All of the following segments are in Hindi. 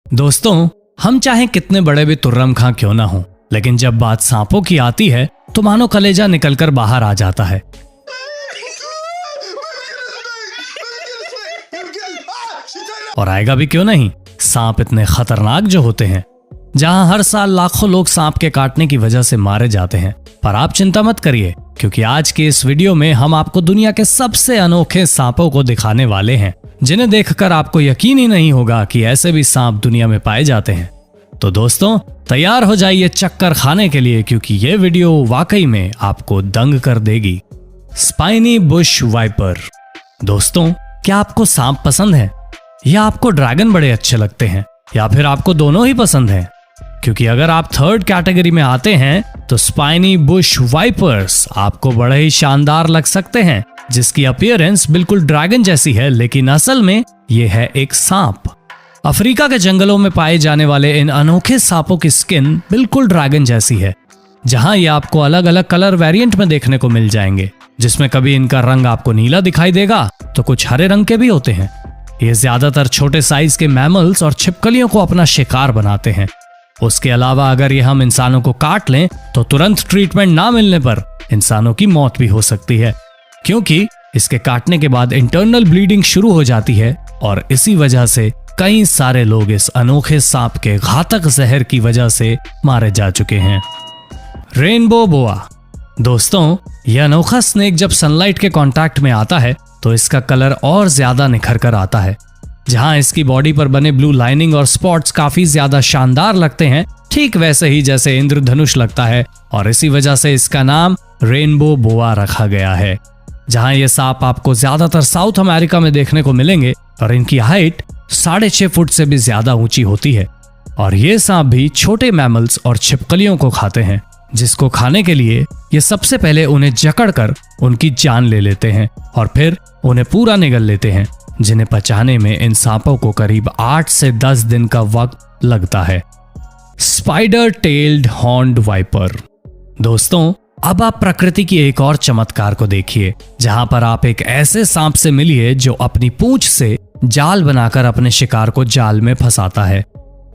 दोस्तों, हम चाहे कितने बड़े भी तुर्रम खां क्यों ना हो, लेकिन जब बात सांपों की आती है तो मानो कलेजा निकलकर बाहर आ जाता है। और आएगा भी क्यों नहीं। सांप इतने खतरनाक जो होते हैं, जहां हर साल लाखों लोग सांप के काटने की वजह से मारे जाते हैं। पर आप चिंता मत करिए, क्योंकि आज के इस वीडियो में हम आपको दुनिया के सबसे अनोखे सांपों को दिखाने वाले हैं, जिन्हें देखकर आपको यकीन ही नहीं होगा कि ऐसे भी सांप दुनिया में पाए जाते हैं। तो दोस्तों, तैयार हो जाइए चक्कर खाने के लिए, क्योंकि ये वीडियो वाकई में आपको दंग कर देगी। Spiny bush viper. दोस्तों, क्या आपको सांप पसंद है या आपको ड्रैगन बड़े अच्छे लगते हैं, या फिर आपको दोनों ही पसंद हैं? क्योंकि अगर आप थर्ड कैटेगरी में आते हैं तो स्पाइनी बुश वाइपर्स आपको बड़े ही शानदार लग सकते हैं, जिसकी अपीयरेंस बिल्कुल ड्रैगन जैसी है, लेकिन असल में ये है एक सांप। अफ्रीका के जंगलों में पाए जाने वाले इन अनोखे सांपों की स्किन बिल्कुल ड्रैगन जैसी है, जहां ये आपको अलग अलग कलर वेरिएंट में देखने को मिल जाएंगे, जिसमें कभी इनका रंग आपको नीला दिखाई देगा तो कुछ हरे रंग के भी होते हैं। ये ज्यादातर छोटे साइज के मैमल्स और छिपकलियों को अपना शिकार बनाते हैं। उसके अलावा अगर ये हम इंसानों को काट लें तो तुरंत ट्रीटमेंट ना मिलने पर इंसानों की मौत भी हो सकती है, क्योंकि इसके काटने के बाद इंटरनल ब्लीडिंग शुरू हो जाती है। और इसी वजह से कई सारे लोग इस अनोखे सांप के घातक जहर की वजह से मारे जा चुके हैं। रेनबो बोआ। दोस्तों, यह अनोखा स्नेक जब सनलाइट के कांटेक्ट में आता है तो इसका कलर और ज्यादा निखर कर आता है। जहां इसकी बॉडी पर बने ब्लू लाइनिंग और स्पॉट्स काफी ज्यादा शानदार लगते हैं, ठीक वैसे ही जैसे इंद्रधनुष लगता है, और इसी वजह से इसका नाम रेनबो बोआ रखा गया है। जहां ये सांप आपको ज्यादातर साउथ अमेरिका में देखने को मिलेंगे और इनकी हाइट 6.5 फुट से भी ज्यादा ऊंची होती है। और ये सांप भी छोटे मैमल्स और छिपकलियों को खाते हैं, जिसको खाने के लिए ये सबसे पहले उन्हें जकड़कर उनकी जान ले लेते हैं और फिर उन्हें पूरा निगल लेते हैं, जिन्हें पचाने में इन सांपों को करीब 8 से 10 दिन का वक्त लगता है। Spider tailed horned viper. दोस्तों, अब आप प्रकृति की एक और चमत्कार को देखिए, जहां पर आप एक ऐसे सांप से मिलिए जो अपनी पूंछ से जाल बनाकर अपने शिकार को जाल में फंसाता है।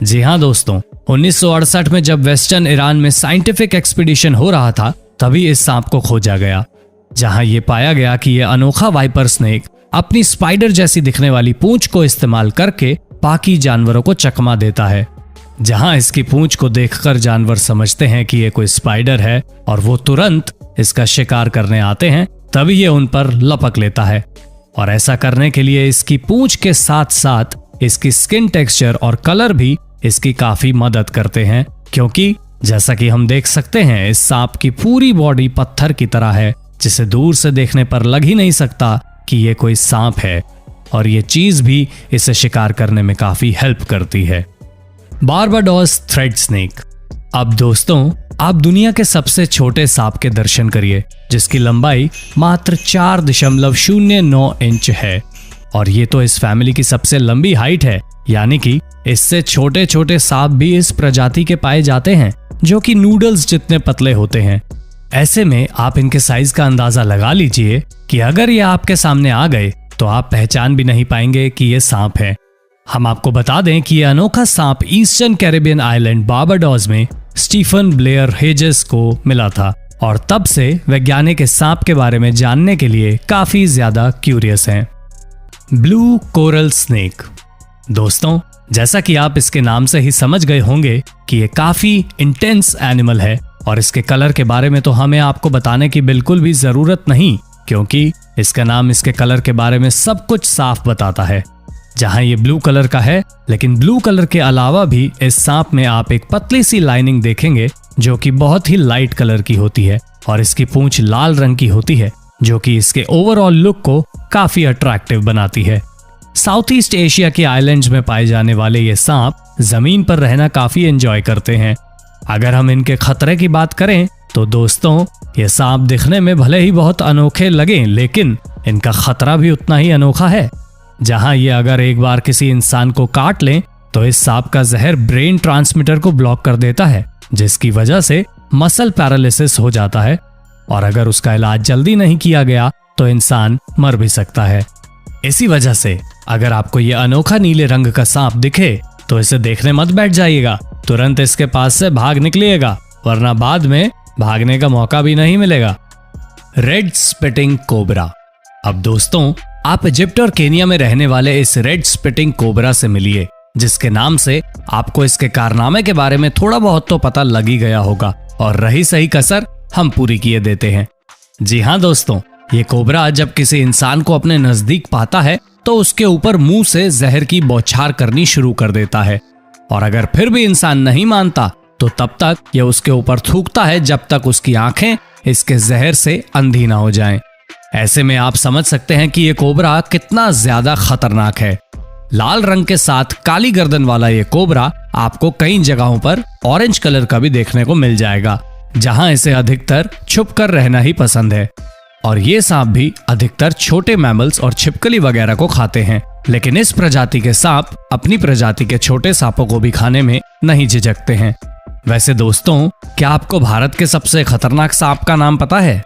जी हाँ दोस्तों, 1968 में जब वेस्टर्न ईरान में साइंटिफिक एक्सपीडिशन हो रहा था, तभी इस सांप को खोजा गया, जहां ये पाया गया कि यह अनोखा वाइपर स्नेक अपनी स्पाइडर जैसी दिखने वाली पूंछ को इस्तेमाल करके बाकी जानवरों को चकमा देता है। जहां इसकी पूंछ को देखकर जानवर समझते हैं कि ये कोई स्पाइडर है और वो तुरंत इसका शिकार करने आते हैं, तभी ये उन पर लपक लेता है। और ऐसा करने के लिए इसकी पूंछ के साथ साथ इसकी स्किन टेक्सचर और कलर भी इसकी काफी मदद करते हैं, क्योंकि जैसा कि हम देख सकते हैं, इस सांप की पूरी बॉडी पत्थर की तरह है, जिसे दूर से देखने पर लग ही नहीं सकता कि ये कोई सांप है। और ये चीज भी इसे शिकार करने में काफी हेल्प करती है। Barbados thread snake. अब दोस्तों, आप दुनिया के सबसे छोटे सांप के दर्शन करिए, जिसकी लंबाई मात्र 4.09 इंच है। और ये तो इस फैमिली की सबसे लंबी हाइट है, यानी कि इससे छोटे छोटे सांप भी इस प्रजाति के पाए जाते हैं, जो कि नूडल्स जितने पतले होते हैं। ऐसे में आप इनके साइज का अंदाजा लगा लीजिए कि अगर ये आपके सामने आ गए तो आप पहचान भी नहीं पाएंगे कि ये सांप है। हम आपको बता दें कि यह अनोखा सांप ईस्टर्न कैरिबियन आइलैंड बारबाडोस में स्टीफन ब्लेयर हेजेस को मिला था, और तब से वैज्ञानिक इस सांप के बारे में जानने के लिए काफी ज्यादा क्यूरियस हैं। Blue coral snake. दोस्तों, जैसा कि आप इसके नाम से ही समझ गए होंगे कि ये काफी इंटेंस एनिमल है, और इसके कलर के बारे में तो हमें आपको बताने की बिल्कुल भी जरूरत नहीं, क्योंकि इसका नाम इसके कलर के बारे में सब कुछ साफ बताता है। जहां ये ब्लू कलर का है, लेकिन ब्लू कलर के अलावा भी इस सांप में आप एक पतली सी लाइनिंग देखेंगे, जो कि बहुत ही लाइट कलर की होती है, और इसकी पूंछ लाल रंग की होती है, जो कि इसके ओवरऑल लुक को काफी अट्रैक्टिव बनाती है। साउथ ईस्ट एशिया के आइलैंड्स में पाए जाने वाले ये सांप जमीन पर रहना काफी एंजॉय करते हैं। अगर हम इनके खतरे की बात करें तो दोस्तों, ये सांप दिखने में भले ही बहुत अनोखे लगें, लेकिन इनका खतरा भी उतना ही अनोखा है। जहां ये अगर एक बार किसी इंसान को काट लें तो इस सांप का जहर ब्रेन ट्रांसमीटर को ब्लॉक कर देता है, जिसकी वजह से मसल पैरालिसिस हो जाता है, और अगर उसका इलाज जल्दी नहीं किया गया तो इंसान मर भी सकता है। इसी वजह से अगर आपको ये अनोखा नीले रंग का सांप दिखे तो इसे देखने मत बैठ जाइएगा, तुरंत इसके पास से भाग निकलिएगा, वरना बाद में भागने का मौका भी नहीं मिलेगा। Red spitting cobra. अब दोस्तों, आप इजिप्ट और केनिया में रहने वाले इस रेड स्पिटिंग कोबरा से मिलिए, जिसके नाम से आपको इसके कारनामे के बारे में थोड़ा बहुत तो पता लग ही गया होगा, और रही सही कसर हम पूरी किए देते हैं। जी हाँ दोस्तों, ये कोबरा जब किसी इंसान को अपने नजदीक पाता है तो उसके ऊपर मुंह से जहर की बौछार करनी शुरू कर देता है, और अगर फिर भी इंसान नहीं मानता तो तब तक ये उसके ऊपर थूकता है जब तक उसकी आंखें इसके जहर से अंधी ना हो जाएं। ऐसे में आप समझ सकते हैं कि ये कोबरा कितना ज्यादा खतरनाक है। लाल रंग के साथ काली गर्दन वाला ये कोबरा आपको कई जगहों पर ऑरेंज कलर का भी देखने को मिल जाएगा, जहां इसे अधिकतर छुपकर रहना ही पसंद है। और ये सांप भी अधिकतर छोटे मैमल्स और छिपकली वगैरह को खाते हैं, लेकिन इस प्रजाति के सांप अपनी प्रजाति के छोटे सांपों को भी खाने में नहीं झिझकते हैं। वैसे दोस्तों, क्या आपको भारत के सबसे खतरनाक सांप का नाम पता है?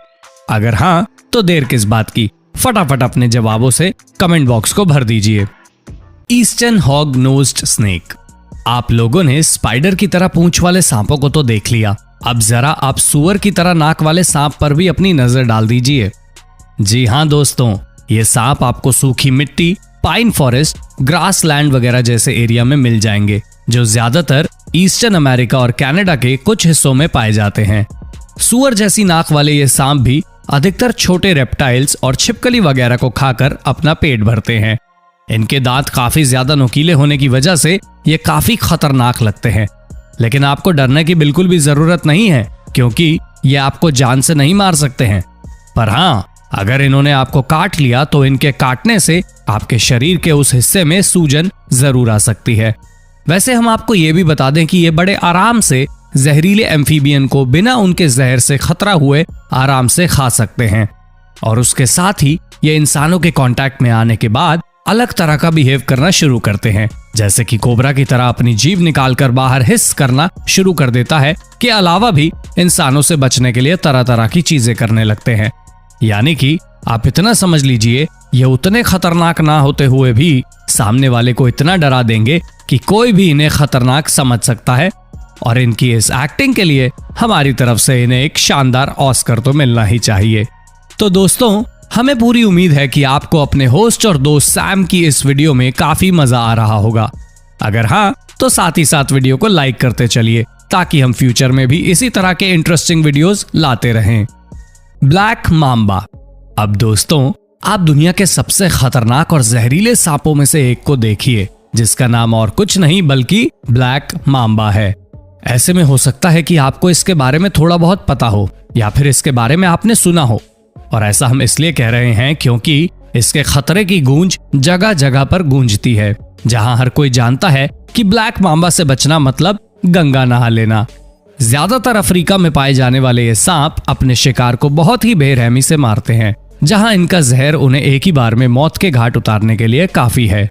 अगर हाँ, तो देर किस बात की, फटाफट अपने जवाबों से कमेंट बॉक्स को भर दीजिए। Eastern hog nosed snake. आप लोगों ने स्पाइडर की तरह पूंछ वाले सांपों को तो देख लिया, अब जरा आप सुअर की तरह नाक वाले सांप पर भी अपनी नजर डाल दीजिए। जी हाँ दोस्तों, ये सांप आपको सूखी मिट्टी, पाइन फॉरेस्ट, ग्रास लैंड वगैरह जैसे एरिया में मिल जाएंगे, जो ज्यादातर ईस्टर्न अमेरिका और कनाडा के कुछ हिस्सों में पाए जाते हैं। सुअर जैसी नाक वाले ये सांप भी अधिकतर छोटे रेप्टाइल्स और छिपकली वगैरह को खाकर अपना पेट भरते हैं। इनके दांत काफी ज्यादा नुकीले होने की वजह से ये काफी खतरनाक लगते हैं, लेकिन आपको डरने की बिल्कुल भी जरूरत नहीं है, क्योंकि ये आपको जान से नहीं मार सकते हैं। पर हाँ, अगर इन्होंने आपको काट लिया तो इनके काटने से आपके शरीर के उस हिस्से में सूजन जरूर आ सकती है। वैसे हम आपको ये भी बता दें कि ये बड़े आराम से जहरीले एम्फीबियन को बिना उनके जहर से खतरा हुए आराम से खा सकते हैं, और उसके साथ ही ये इंसानों के कांटेक्ट में आने के बाद अलग तरह का बिहेव करना शुरू करते हैं, जैसे कि कोबरा की तरह अपनी जीभ निकालकर बाहर हिस करना शुरू कर देता है, के अलावा भी इंसानों से बचने के लिए तरह तरह की चीजें करने लगते हैं। यानी कि आप इतना समझ लीजिए, ये उतने खतरनाक ना होते हुए भी सामने वाले को इतना डरा देंगे कि कोई भी इन्हें खतरनाक समझ सकता है, और इनकी इस एक्टिंग के लिए हमारी तरफ से इन्हें एक शानदार ऑस्कर तो मिलना ही चाहिए। तो दोस्तों, हमें पूरी उम्मीद है कि आपको अपने होस्ट और दोस्त सैम की इस वीडियो में काफी मजा आ रहा होगा। अगर हाँ, तो साथ ही साथ वीडियो को लाइक करते चलिए, ताकि हम फ्यूचर में भी इसी तरह के इंटरेस्टिंग वीडियोस लाते रहें। Black mamba. अब दोस्तों, आप दुनिया के सबसे खतरनाक और जहरीले सांपों में से एक को देखिए, जिसका नाम और कुछ नहीं बल्कि ब्लैक माम्बा है। ऐसे में हो सकता है कि आपको इसके बारे में थोड़ा बहुत पता हो, या फिर इसके बारे में आपने सुना हो, और ऐसा हम इसलिए कह रहे हैं क्योंकि इसके खतरे की गूंज जगह जगह पर गूंजती है, जहां हर कोई जानता है कि ब्लैक माम्बा से बचना मतलब गंगा नहा लेना। ज्यादातर अफ्रीका में पाए जाने वाले ये सांप अपने शिकार को बहुत ही बेरहमी से मारते हैं, जहां इनका जहर उन्हें एक ही बार में मौत के घाट उतारने के लिए काफी है।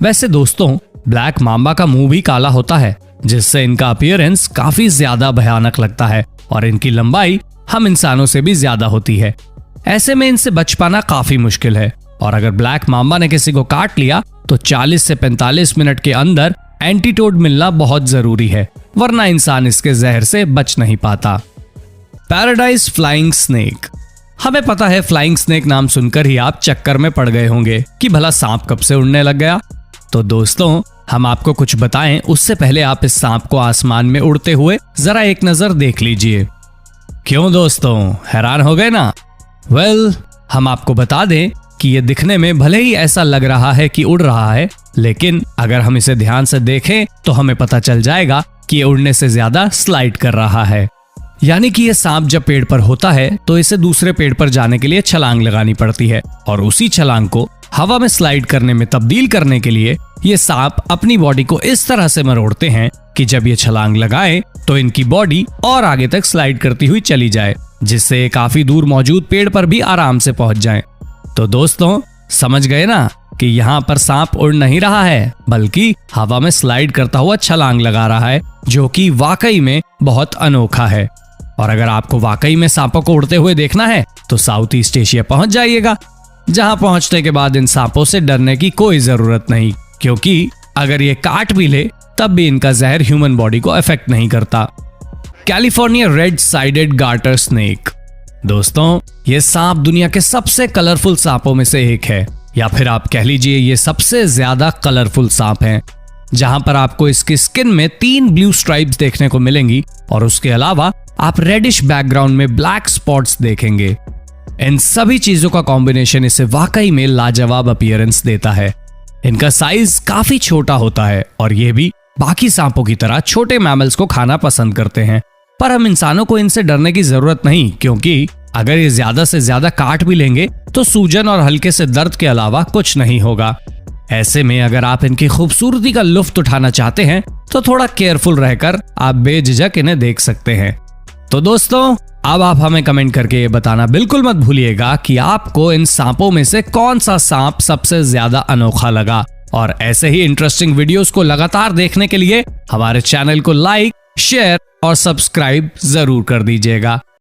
वैसे दोस्तों, ब्लैक माम्बा का मुंह भी काला होता है, जिससे इनका अपीयरेंस काफी ज्यादा भयानक लगता है, और इनकी लंबाई हम इंसानों से भी ज्यादा होती है। ऐसे में इनसे बच पाना काफी मुश्किल है, और अगर ब्लैक माम्बा ने किसी को काट लिया तो 40 से 45 मिनट के अंदर एंटीडोट मिलना बहुत जरूरी है, वरना इंसान इसके जहर से बच नहीं पाता। Paradise flying snake. हमें पता है फ्लाइंग स्नेक नाम सुनकर ही आप चक्कर में पड़ गए होंगे कि भला सांप कब से उड़ने लग गया। तो दोस्तों, हम आपको कुछ बताएं उससे पहले आप इस सांप को आसमान में उड़ते हुए जरा एक नजर देख लीजिए। क्यों दोस्तों, हैरान हो गए ना? वेल, हम आपको बता दें कि ये दिखने में भले ही ऐसा लग रहा है कि उड़ रहा है, लेकिन अगर हम इसे ध्यान से देखें तो हमें पता चल जाएगा कि ये उड़ने से ज्यादा स्लाइड कर रहा है। यानी कि ये सांप जब पेड़ पर होता है तो इसे दूसरे पेड़ पर जाने के लिए छलांग लगानी पड़ती है, और उसी छलांग को हवा में स्लाइड करने में तब्दील करने के लिए ये सांप अपनी बॉडी को इस तरह से मरोड़ते हैं कि जब ये छलांग लगाए तो इनकी बॉडी और आगे तक स्लाइड करती हुई चली जाए, जिससे काफी दूर मौजूद पेड़ पर भी आराम से पहुंच जाएं। तो दोस्तों, समझ गए ना कि यहाँ पर सांप उड़ नहीं रहा है, बल्कि हवा में स्लाइड करता हुआ छलांग लगा रहा है, जो कि वाकई में बहुत अनोखा है। और अगर आपको वाकई में सांपों को उड़ते हुए देखना है तो साउथ ईस्ट एशिया पहुंच जाइएगा, जहां पहुंचने के बाद इन सांपों से डरने की कोई जरूरत नहीं, क्योंकि अगर ये काट भी ले तब भी इनका जहर ह्यूमन बॉडी को अफेक्ट नहीं करता। California red sided garter snake. दोस्तों, ये सांप दुनिया के सबसे कलरफुल सांपों में से एक है, या फिर आप कह लीजिए ये सबसे ज्यादा कलरफुल सांप है, जहां पर आपको इसकी स्किन में 3 ब्लू स्ट्राइप्स देखने को मिलेंगी और उसके अलावा आप रेडिश बैकग्राउंड में ब्लैक स्पॉट्स देखेंगे। इन सभी चीजों का कॉम्बिनेशन इसे वाकई में लाजवाब अपीयरेंस देता है। इनका साइज काफी छोटा होता है और ये भी बाकी सांपों की तरह छोटे मैमल्स को खाना पसंद करते हैं, पर हम इंसानों को इनसे डरने की जरूरत नहीं, क्योंकि अगर ये ज्यादा से ज्यादा काट भी लेंगे तो सूजन और हल्के से दर्द के अलावा कुछ नहीं होगा। ऐसे में अगर आप इनकी खूबसूरती का लुत्फ उठाना चाहते हैं तो थोड़ा केयरफुल रहकर आप बेझिझक इन्हें देख सकते हैं। तो दोस्तों, अब आप हमें कमेंट करके ये बताना बिल्कुल मत भूलिएगा कि आपको इन सांपों में से कौन सा सांप सबसे ज्यादा अनोखा लगा। और ऐसे ही इंटरेस्टिंग वीडियोस को लगातार देखने के लिए हमारे चैनल को लाइक, शेयर और सब्सक्राइब जरूर कर दीजिएगा।